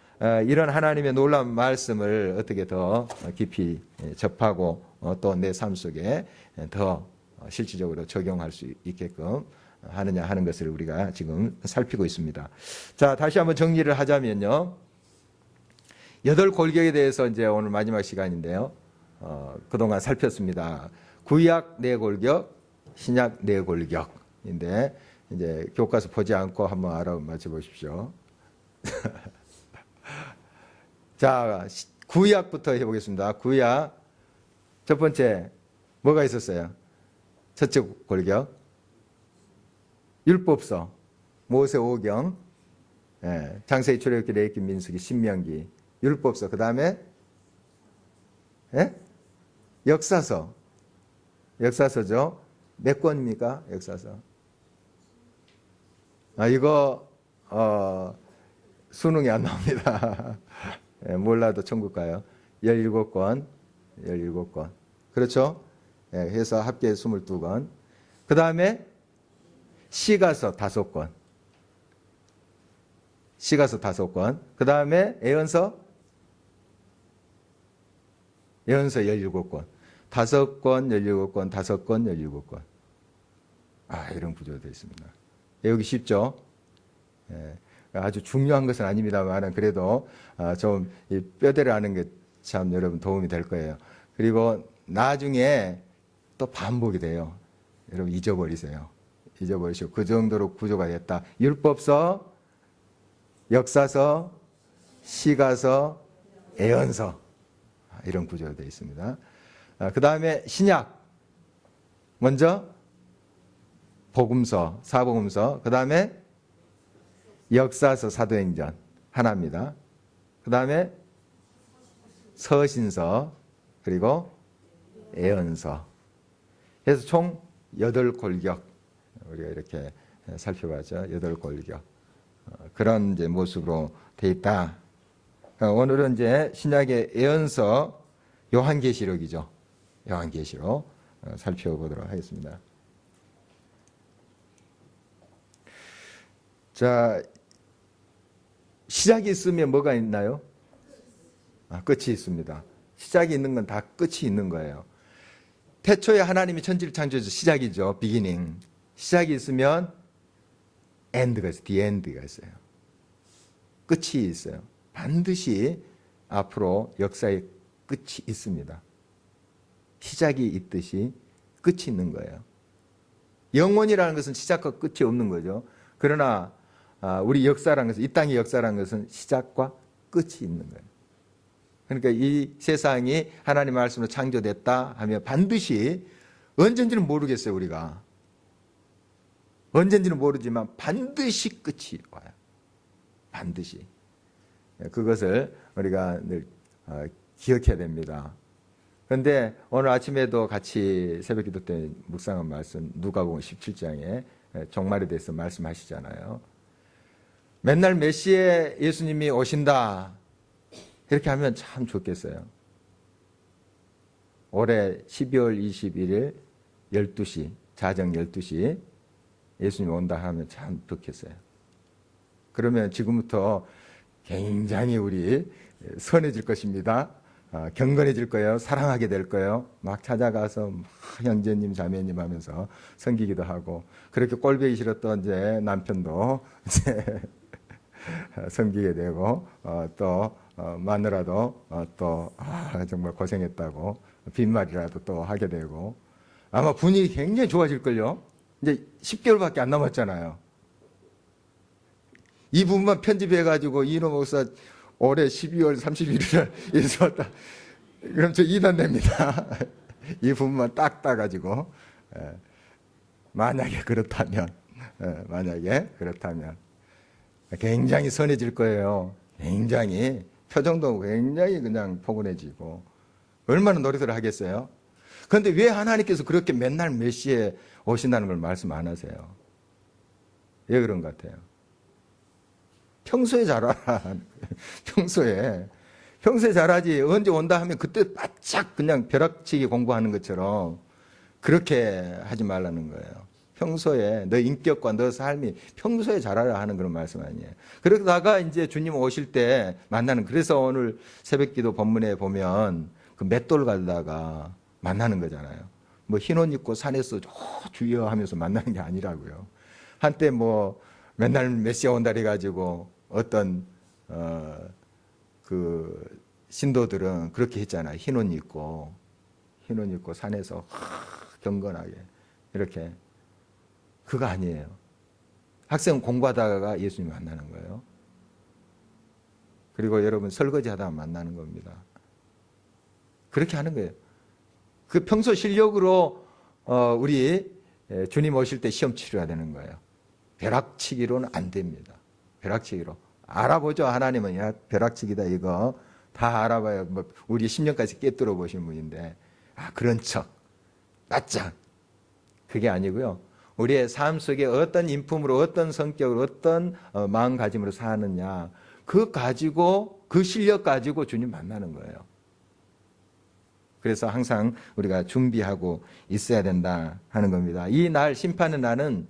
이런 하나님의 놀라운 말씀을 어떻게 더 깊이 접하고 또 내 삶 속에 더 실질적으로 적용할 수 있게끔 하느냐 하는 것을 우리가 지금 살피고 있습니다. 자, 다시 한번 정리를 하자면요. 8골격에 대해서 이제 오늘 마지막 시간인데요. 그동안 살폈습니다. 구약 4골격, 신약 4골격인데 이제 교과서 보지 않고 한번 알아맞혀 보십시오. 자, 구약부터 해보겠습니다. 구약 첫 번째 뭐가 있었어요? 첫째 골격 율법서, 모세오경, 장세기, 출애굽기, 레위기, 민수기, 신명기, 율법서. 그 다음에 역사서. 역사서죠. 몇 권입니까? 역사서. 이거 수능이 안 나옵니다. 몰라도 천국 가요. 17권. 17권. 그렇죠? 해서 합계 22권. 그 다음에 시가서 5권. 시가서 5권. 그 다음에 예언서 17권. 5권, 17권, 5권, 17권. 이런 구조로 되어 있습니다. 외우기 쉽죠? 아주 중요한 것은 아닙니다만 그래도 좀 뼈대를 아는 게 참 여러분 도움이 될 거예요. 그리고 나중에 또 반복이 돼요. 여러분 잊어버리세요. 잊어버리시고 그 정도로 구조가 됐다. 율법서, 역사서, 시가서, 예언서, 이런 구조가 되어 있습니다. 그 다음에 신약, 먼저 복음서, 사복음서, 그 다음에 역사서, 사도행전 하나입니다. 그 다음에 서신서, 그리고 예언서. 그래서 총 8골격 우리가 이렇게 살펴봤죠. 8골격. 그런 이제 모습으로 돼 있다. 오늘은 이제 신약의 예언서 요한계시록이죠. 요한계시록. 살펴보도록 하겠습니다. 자, 시작이 있으면 뭐가 있나요? 끝이 있습니다. 시작이 있는 건 다 끝이 있는 거예요. 태초에 하나님이 천지를 창조해서 시작이죠. 비기닝. 시작이 있으면 end가 있어요. the end가 있어요. 끝이 있어요. 반드시 앞으로 역사의 끝이 있습니다. 시작이 있듯이 끝이 있는 거예요. 영원이라는 것은 시작과 끝이 없는 거죠. 그러나 우리 역사라는 것은, 이 땅의 역사라는 것은 시작과 끝이 있는 거예요. 그러니까 이 세상이 하나님의 말씀으로 창조됐다 하면 반드시, 언젠지는 모르겠어요, 우리가. 언젠지는 모르지만 반드시 끝이 와요. 반드시. 그것을 우리가 늘 기억해야 됩니다. 그런데 오늘 아침에도 같이 새벽기도 때 묵상한 말씀, 누가복음 17장에 종말에 대해서 말씀하시잖아요. 맨날 몇 시에 예수님이 오신다, 이렇게 하면 참 좋겠어요. 올해 12월 21일 12시, 자정 12시 예수님 온다 하면 참 좋겠어요. 그러면 지금부터 굉장히 우리 선해질 것입니다. 경건해질 거예요. 사랑하게 될 거예요. 막 찾아가서 막 형제님, 자매님 하면서 섬기기도 하고, 그렇게 꼴보기 싫었던 이제 남편도 이제 섬기게 되고, 또 마누라도 또 정말 고생했다고 빈말이라도 또 하게 되고, 아마 분위기 굉장히 좋아질걸요. 이제 10개월밖에 안 남았잖아요. 이 부분만 편집해가지고 이노 목사 올해 12월 31일에 예수 왔다, 그럼 저 2단 됩니다. 이 부분만 딱 따가지고, 만약에 그렇다면 굉장히 선해질 거예요. 굉장히 표정도 굉장히 그냥 포근해지고, 얼마나 노력을 하겠어요. 그런데 왜 하나님께서 그렇게 맨날 몇 시에 오신다는 걸 말씀 안 하세요? 왜 그런 것 같아요? 평소에 잘하라. 평소에 잘하지. 언제 온다 하면 그때 바짝 그냥 벼락치기 공부하는 것처럼 그렇게 하지 말라는 거예요. 평소에 너 인격과 너 삶이 평소에 잘하라 하는 그런 말씀 아니에요. 그러다가 이제 주님 오실 때 만나는, 그래서 오늘 새벽기도 본문에 보면 그 맷돌 가다가 만나는 거잖아요. 뭐 흰 옷 입고 산에서 주여 하면서 만나는 게 아니라고요. 한때 뭐 맨날 몇 시에 온다 해가지고 어떤 그 신도들은 그렇게 했잖아요. 흰 옷 입고 산에서 경건하게 이렇게. 그거 아니에요. 학생은 공부하다가 예수님 만나는 거예요. 그리고 여러분 설거지 하다가 만나는 겁니다. 그렇게 하는 거예요. 그 평소 실력으로 우리 주님 오실 때 시험 치러야 되는 거예요. 벼락치기로는 안 됩니다. 벼락치기로. 알아보죠. 하나님은 야, 벼락치기다 이거. 다 알아봐요. 뭐 우리 10년까지 깨뜨려 보신 분인데, 그런 척. 바짝. 그게 아니고요. 우리의 삶 속에 어떤 인품으로, 어떤 성격으로, 어떤 마음가짐으로 사느냐, 그 실력 가지고 주님 만나는 거예요. 그래서 항상 우리가 준비하고 있어야 된다 하는 겁니다. 이 날, 심판의 날은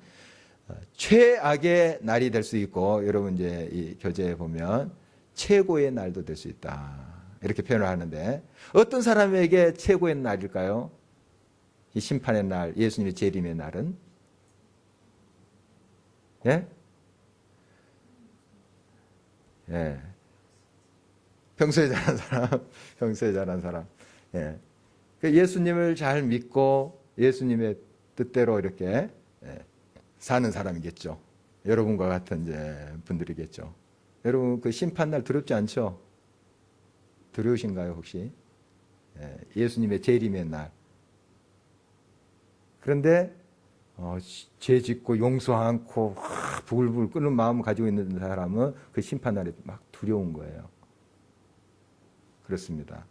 최악의 날이 될 수 있고, 여러분 이제 이 교재에 보면 최고의 날도 될 수 있다, 이렇게 표현을 하는데, 어떤 사람에게 최고의 날일까요? 이 심판의 날, 예수님의 재림의 날은? 예? 예. 평소에 잘한 사람. 예. 예수님을 잘 믿고 예수님의 뜻대로 이렇게 사는 사람이겠죠. 여러분과 같은 이제 분들이겠죠. 여러분 그 심판날 두렵지 않죠? 두려우신가요 혹시? 예수님의 재림의 날. 그런데 죄 짓고 용서 않고 부글부글 끓는 마음을 가지고 있는 사람은 그 심판날이 막 두려운 거예요. 그렇습니다.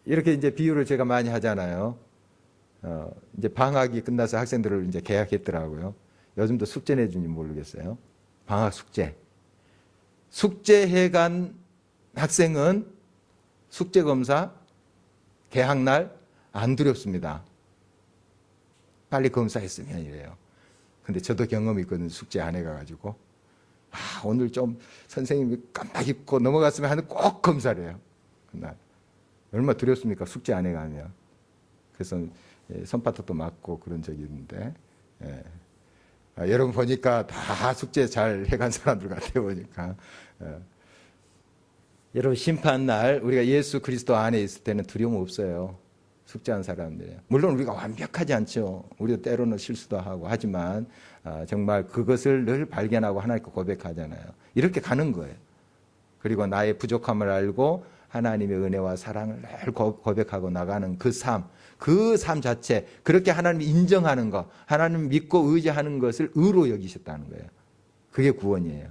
이렇게 이제 비유를 제가 많이 하잖아요. 이제 방학이 끝나서 학생들을 이제 개학했더라고요. 요즘도 숙제 내준지 모르겠어요. 방학 숙제. 숙제해 간 학생은 숙제 검사, 개학날 안 두렵습니다. 빨리 검사했으면 이래요. 근데 저도 경험이 있거든요. 숙제 안 해가지고. 오늘 좀 선생님이 깜빡 잊고 넘어갔으면 하는 꼭 검사를 해요. 그날. 얼마나 두렵습니까? 숙제 안 해가면. 그래서 손바닥도 맞고 그런 적이 있는데. 예. 여러분 보니까 다 숙제 잘 해간 사람들 같아요. 보니까. 여러분 심판날 우리가 예수 그리스도 안에 있을 때는 두려움 없어요. 숙제한 사람들이에요. 물론 우리가 완벽하지 않죠. 우리도 때로는 실수도 하고 하지만 정말 그것을 늘 발견하고 하나님께 고백하잖아요. 이렇게 가는 거예요. 그리고 나의 부족함을 알고 하나님의 은혜와 사랑을 늘 고백하고 나가는 그 삶 자체, 그렇게 하나님 인정하는 것, 하나님 믿고 의지하는 것을 의로 여기셨다는 거예요. 그게 구원이에요.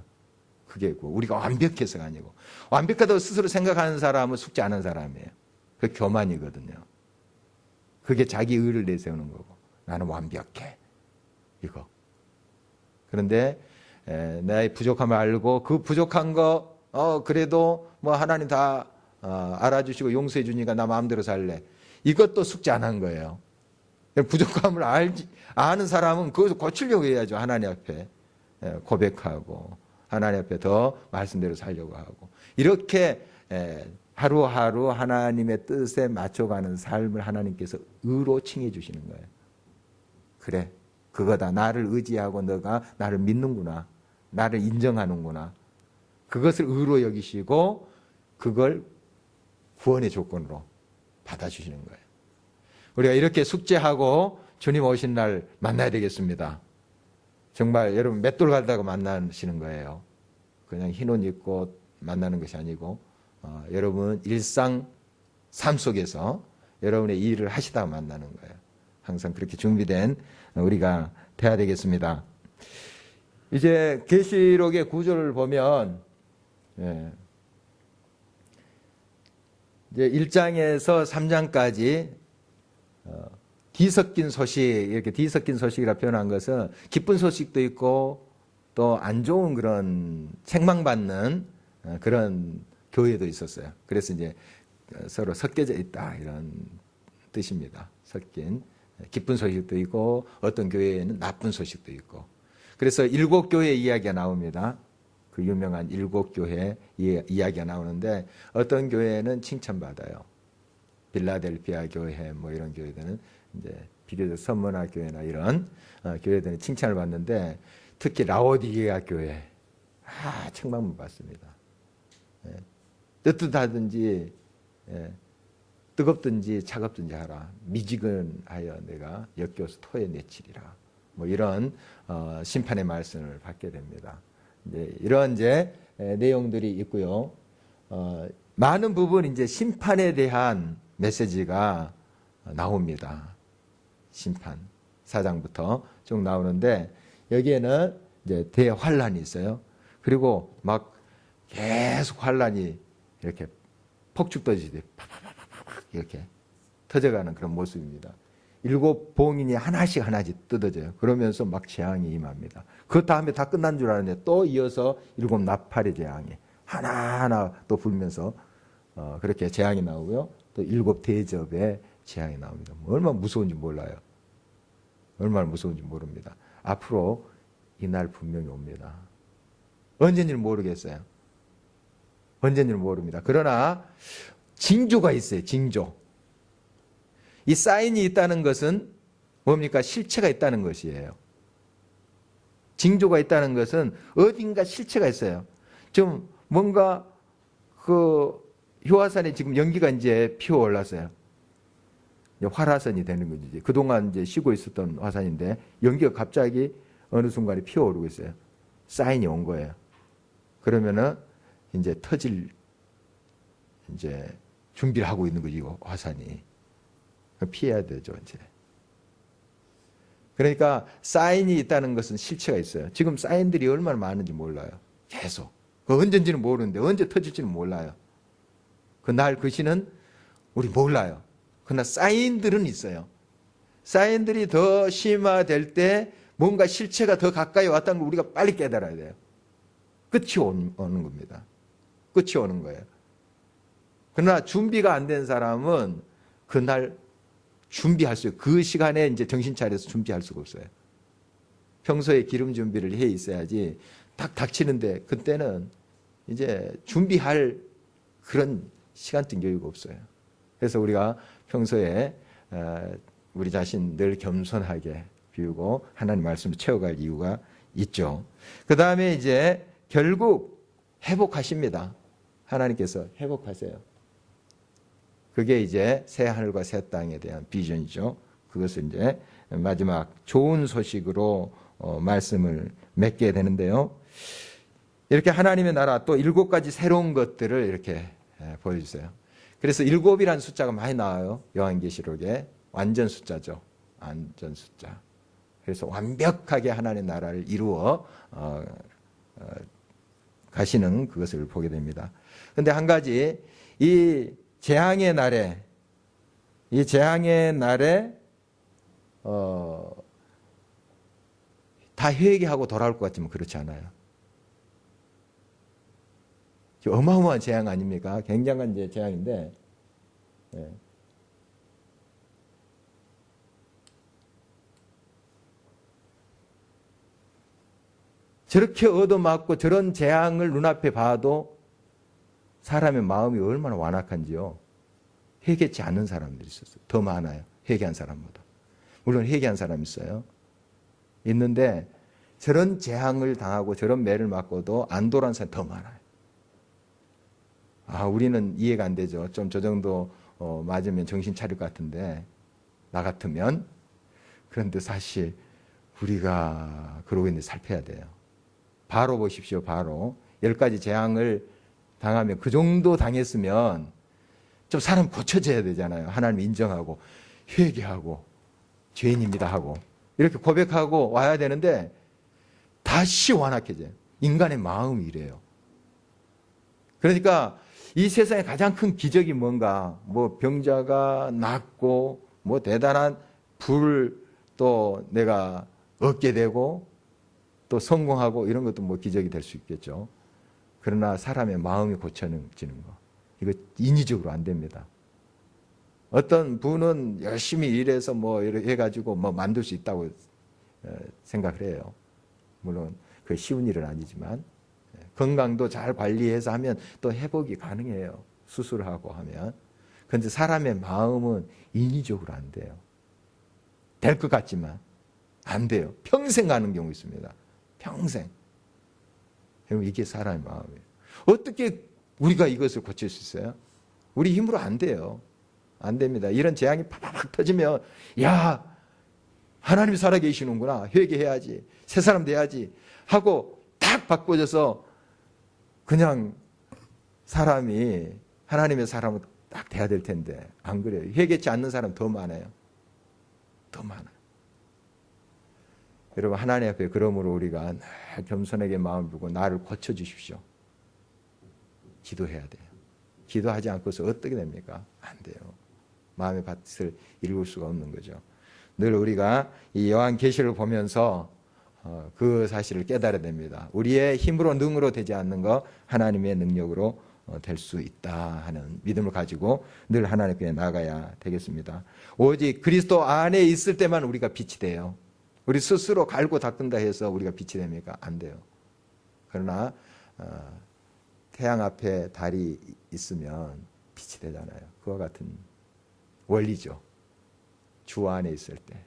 그게 구원. 우리가 완벽해서가 아니고, 완벽하다고 스스로 생각하는 사람은 숙제 안 한 사람이에요. 그게 교만이거든요. 그게 자기 의를 내세우는 거고, 나는 완벽해. 이거. 그런데 나의 부족함을 알고 그 부족한 거 그래도 뭐 하나님 다 알아주시고 용서해 주니까 나 마음대로 살래. 이것도 숙제 안 한 거예요. 부족함을 아는 사람은 그것을 고치려고 해야죠. 하나님 앞에 고백하고 하나님 앞에 더 말씀대로 살려고 하고, 이렇게 하루하루 하나님의 뜻에 맞춰가는 삶을 하나님께서 의로 칭해 주시는 거예요. 그래, 그거다. 나를 의지하고 너가 나를 믿는구나. 나를 인정하는구나. 그것을 의로 여기시고 그걸 구원의 조건으로 받아주시는 거예요. 우리가 이렇게 숙제하고 주님 오신 날 만나야 되겠습니다. 정말 여러분 맷돌 갈다가 만나시는 거예요. 그냥 흰 옷 입고 만나는 것이 아니고 여러분 일상 삶 속에서 여러분의 일을 하시다가 만나는 거예요. 항상 그렇게 준비된 우리가 돼야 되겠습니다. 이제 계시록의 구조를 보면 이제 1장에서 3장까지 뒤섞인 소식, 이렇게 뒤섞인 소식이라 표현한 것은 기쁜 소식도 있고 또 안 좋은 그런 책망받는 그런 교회도 있었어요. 그래서 이제 서로 섞여져 있다 이런 뜻입니다. 섞인 기쁜 소식도 있고 어떤 교회에는 나쁜 소식도 있고, 그래서 7교회 이야기가 나옵니다. 그 유명한 7교회 이야기가 나오는데 어떤 교회는 칭찬받아요. 빌라델피아 교회 뭐 이런 교회들은 이제 비교적 선문화 교회나 이런 교회들은 칭찬을 받는데, 특히 라오디게아 교회 책망만 받습니다. 뜨뜻하든지 뜨겁든지 차갑든지 하라. 미지근하여 내가 역겨워서 토에 내치리라. 뭐 이런 심판의 말씀을 받게 됩니다. 이런 이제 내용들이 있고요. 많은 부분 이제 심판에 대한 메시지가 나옵니다. 심판 4장부터 쭉 나오는데 여기에는 이제 대환란이 있어요. 그리고 막 계속 환란이 이렇게 폭죽 터지듯이 이렇게 터져가는 그런 모습입니다. 7 봉인이 하나씩 뜯어져요. 그러면서 막 재앙이 임합니다. 그 다음에 다 끝난 줄 알았는데 또 이어서 7 나팔의 재앙이 하나하나 또 불면서 그렇게 재앙이 나오고요. 또 7 대접의 재앙이 나옵니다. 얼마나 무서운지 몰라요. 얼마나 무서운지 모릅니다. 앞으로 이날 분명히 옵니다. 언제인지는 모르겠어요. 언제인지는 모릅니다. 그러나 징조가 있어요. 징조. 이 사인이 있다는 것은 뭡니까? 실체가 있다는 것이에요. 징조가 있다는 것은 어딘가 실체가 있어요. 좀 뭔가 그 효화산에 지금 연기가 이제 피어올랐어요. 활화산이 되는 거지. 그동안 이제 쉬고 있었던 화산인데 연기가 갑자기 어느 순간에 피어오르고 있어요. 사인이 온 거예요. 그러면은 이제 터질 이제 준비를 하고 있는 거지, 화산이. 피해야 되죠, 이제. 그러니까 사인이 있다는 것은 실체가 있어요. 지금 사인들이 얼마나 많은지 몰라요. 계속. 언제인지는 모르는데 언제 터질지는 몰라요. 그날 그 시는 우리 몰라요. 그러나 사인들은 있어요. 사인들이 더 심화될 때 뭔가 실체가 더 가까이 왔다는 걸 우리가 빨리 깨달아야 돼요. 끝이 오는 겁니다. 끝이 오는 거예요. 그러나 준비가 안 된 사람은 그날 준비할 수, 그 시간에 이제 정신 차려서 준비할 수가 없어요. 평소에 기름 준비를 해 있어야지 딱 닥치는데 그때는 이제 준비할 그런 시간적 여유가 없어요. 그래서 우리가 평소에 우리 자신 늘 겸손하게 비우고 하나님 말씀을 채워갈 이유가 있죠. 그 다음에 이제 결국 회복하십니다. 하나님께서 회복하세요. 그게 이제 새 하늘과 새 땅에 대한 비전이죠. 그것을 이제 마지막 좋은 소식으로 말씀을 맺게 되는데요. 이렇게 하나님의 나라 또 7가지 새로운 것들을 이렇게 보여주세요. 그래서 7이라는 숫자가 많이 나와요. 요한계시록에 완전 숫자죠. 완전 숫자. 그래서 완벽하게 하나님의 나라를 이루어 가시는 그것을 보게 됩니다. 그런데 한 가지 이 재앙의 날에 다 회개하고 돌아올 것 같지만 그렇지 않아요. 어마어마한 재앙 아닙니까? 굉장한 이제 재앙인데, 예. 저렇게 얻어맞고 저런 재앙을 눈앞에 봐도 사람의 마음이 얼마나 완악한지요. 회개치 않는 사람들이 있었어요. 더 많아요. 회개한 사람보다. 물론 회개한 사람이 있어요. 있는데 저런 재앙을 당하고 저런 매를 맞고도 안 돌아온 사람이 더 많아요. 우리는 이해가 안 되죠. 좀 저 정도 맞으면 정신 차릴 것 같은데 나 같으면. 그런데 사실 우리가 그러고 있는데 살펴야 돼요. 바로 보십시오. 바로 10가지 재앙을 당하면 그 정도 당했으면 좀 사람 고쳐져야 되잖아요. 하나님 인정하고 회개하고 죄인입니다 하고 이렇게 고백하고 와야 되는데 다시 완악해져요. 인간의 마음이 이래요. 그러니까 이 세상에 가장 큰 기적이 뭔가, 뭐 병자가 낫고 뭐 대단한 부를 또 내가 얻게 되고 또 성공하고 이런 것도 뭐 기적이 될 수 있겠죠. 그러나 사람의 마음이 고쳐지는 거, 이거 인위적으로 안 됩니다. 어떤 분은 열심히 일해서 뭐 이렇게 해가지고 뭐 만들 수 있다고 생각을 해요. 물론 그게 쉬운 일은 아니지만 건강도 잘 관리해서 하면 또 회복이 가능해요. 수술하고 하면. 그런데 사람의 마음은 인위적으로 안 돼요. 될 것 같지만 안 돼요. 평생 가는 경우 있습니다. 평생. 여러분, 이게 사람의 마음이에요. 어떻게 우리가 이것을 고칠 수 있어요? 우리 힘으로 안 돼요. 안 됩니다. 이런 재앙이 팍팍 터지면 야, 하나님이 살아계시는구나. 회개해야지. 새 사람 돼야지. 하고 딱 바꿔져서 그냥 사람이 하나님의 사람은 딱 돼야 될 텐데 안 그래요. 회개치 않는 사람 더 많아요. 더 많아요. 여러분, 하나님 앞에 그러므로 우리가 늘 겸손하게 마음을 두고 나를 고쳐주십시오. 기도해야 돼요. 기도하지 않고서 어떻게 됩니까? 안 돼요. 마음의 밭을 읽을 수가 없는 거죠. 늘 우리가 이 요한계시를 보면서 그 사실을 깨달아야 됩니다. 우리의 힘으로 능으로 되지 않는 것 하나님의 능력으로 될 수 있다 하는 믿음을 가지고 늘 하나님께 나가야 되겠습니다. 오직 그리스도 안에 있을 때만 우리가 빛이 돼요. 우리 스스로 갈고 닦는다 해서 우리가 빛이 됩니까? 안 돼요. 그러나 태양 앞에 달이 있으면 빛이 되잖아요. 그와 같은 원리죠. 주 안에 있을 때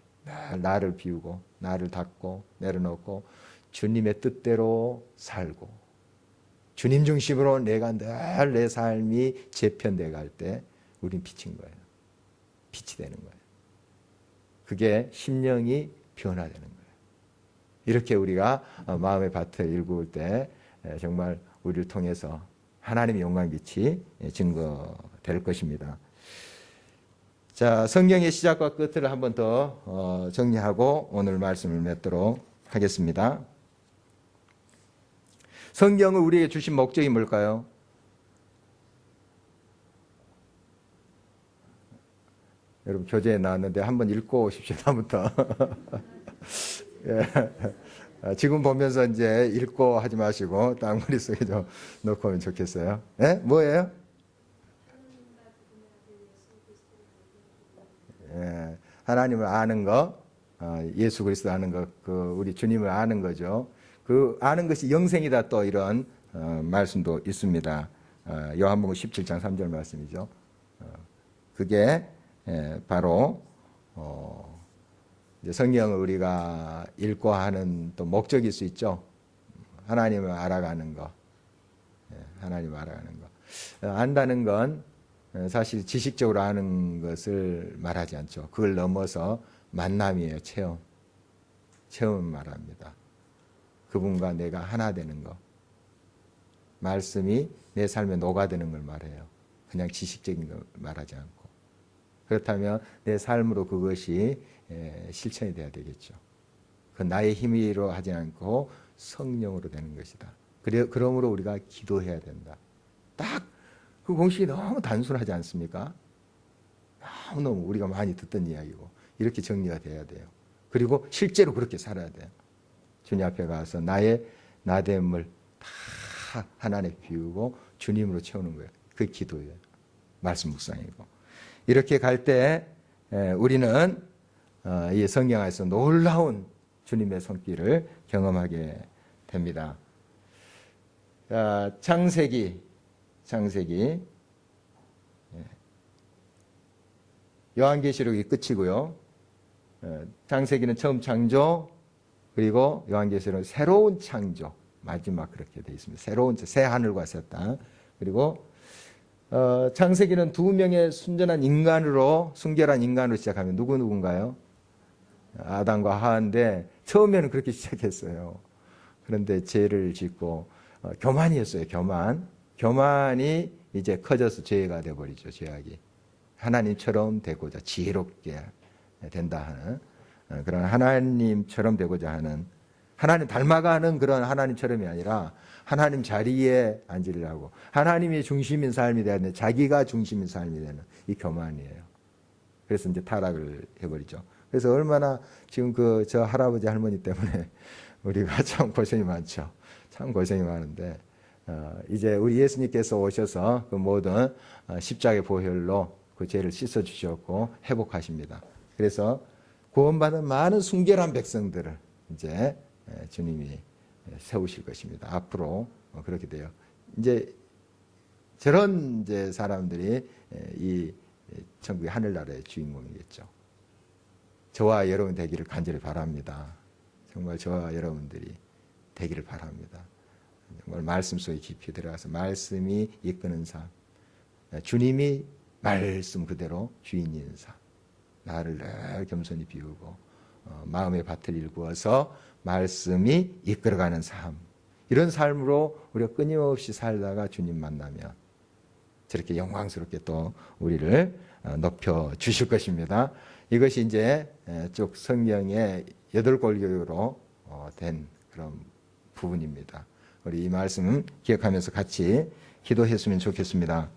나를 비우고 나를 닦고 내려놓고 주님의 뜻대로 살고 주님 중심으로 내가 늘 내 삶이 재편돼 갈 때 우린 빛인 거예요. 빛이 되는 거예요. 그게 심령이 변화되는 거예요. 이렇게 우리가 마음의 밭을 일구을 때 정말 우리를 통해서 하나님의 영광빛이 증거될 것입니다. 자, 성경의 시작과 끝을 한 번 더 정리하고 오늘 말씀을 맺도록 하겠습니다. 성경을 우리에게 주신 목적이 뭘까요? 여러분, 교재에 나왔는데 한번 읽고 오십시오. 다음부터. 예. 지금 보면서 이제 읽고 하지 마시고 딱 머릿속에 좀 넣고 오면 좋겠어요. 예? 뭐예요? 예. 하나님을 아는 것, 예수 그리스도 아는 것, 우리 주님을 아는 거죠. 그 아는 것이 영생이다, 또 이런 말씀도 있습니다. 요한복음 17장 3절 말씀이죠. 그게 바로 성경을 우리가 읽고 하는 또 목적일 수 있죠. 하나님을 알아가는 것, 하나님을 알아가는 것. 안다는 건 사실 지식적으로 아는 것을 말하지 않죠. 그걸 넘어서 만남이에요. 체험을 말합니다. 그분과 내가 하나 되는 것. 말씀이 내 삶에 녹아드는 걸 말해요. 그냥 지식적인 걸 말하지 않고. 그렇다면 내 삶으로 그것이 실천이 돼야 되겠죠. 그 나의 힘으로 하지 않고 성령으로 되는 것이다. 그러므로 우리가 기도해야 된다. 딱 그 공식이 너무 단순하지 않습니까? 너무너무 우리가 많이 듣던 이야기고 이렇게 정리가 돼야 돼요. 그리고 실제로 그렇게 살아야 돼요. 주님 앞에 가서 나의 나됨을 다 하나님에 비우고 주님으로 채우는 거예요. 그 기도예요. 말씀 묵상이고. 이렇게 갈 때 우리는 이 성경 안에서 놀라운 주님의 손길을 경험하게 됩니다. 창세기 요한계시록이 끝이고요. 창세기는 처음 창조, 그리고 요한계시록은 새로운 창조, 마지막 그렇게 되어 있습니다. 새로운 새 하늘과 새 땅. 그리고 창세기는 두 명의 순전한 인간으로, 순결한 인간으로 시작하면 누군가요? 아담과 하와인데 처음에는 그렇게 시작했어요. 그런데 죄를 짓고 교만이었어요. 교만이 이제 커져서 죄가 되어버리죠. 죄악이. 하나님처럼 되고자, 지혜롭게 된다 하는 그런 하나님처럼 되고자 하는, 하나님 닮아가는 그런 하나님처럼이 아니라 하나님 자리에 앉으려고, 하나님이 중심인 삶이 되야 되는데 자기가 중심인 삶이 되는 이 교만이에요. 그래서 이제 타락을 해버리죠. 그래서 얼마나 지금 저 할아버지 할머니 때문에 우리가 참 고생이 많죠. 참 고생이 많은데 이제 우리 예수님께서 오셔서 그 모든 십자가의 보혈로 그 죄를 씻어 주셨고 회복하십니다. 그래서 구원받은 많은 순결한 백성들을 이제 주님이 세우실 것입니다. 앞으로 그렇게 돼요. 이제 저런 이제 사람들이 이 천국의 하늘나라의 주인공이겠죠. 저와 여러분 되기를 간절히 바랍니다. 정말 저와 여러분들이 되기를 바랍니다. 정말 말씀 속에 깊이 들어가서 말씀이 이끄는 삶, 주님이 말씀 그대로 주인인 삶, 나를 늘 겸손히 비우고 마음의 밭을 일구어서 말씀이 이끌어가는 삶, 이런 삶으로 우리가 끊임없이 살다가 주님 만나면 저렇게 영광스럽게 또 우리를 높여 주실 것입니다. 이것이 이제 쭉 성경의 8골격으로 된 그런 부분입니다. 우리 이 말씀 기억하면서 같이 기도했으면 좋겠습니다.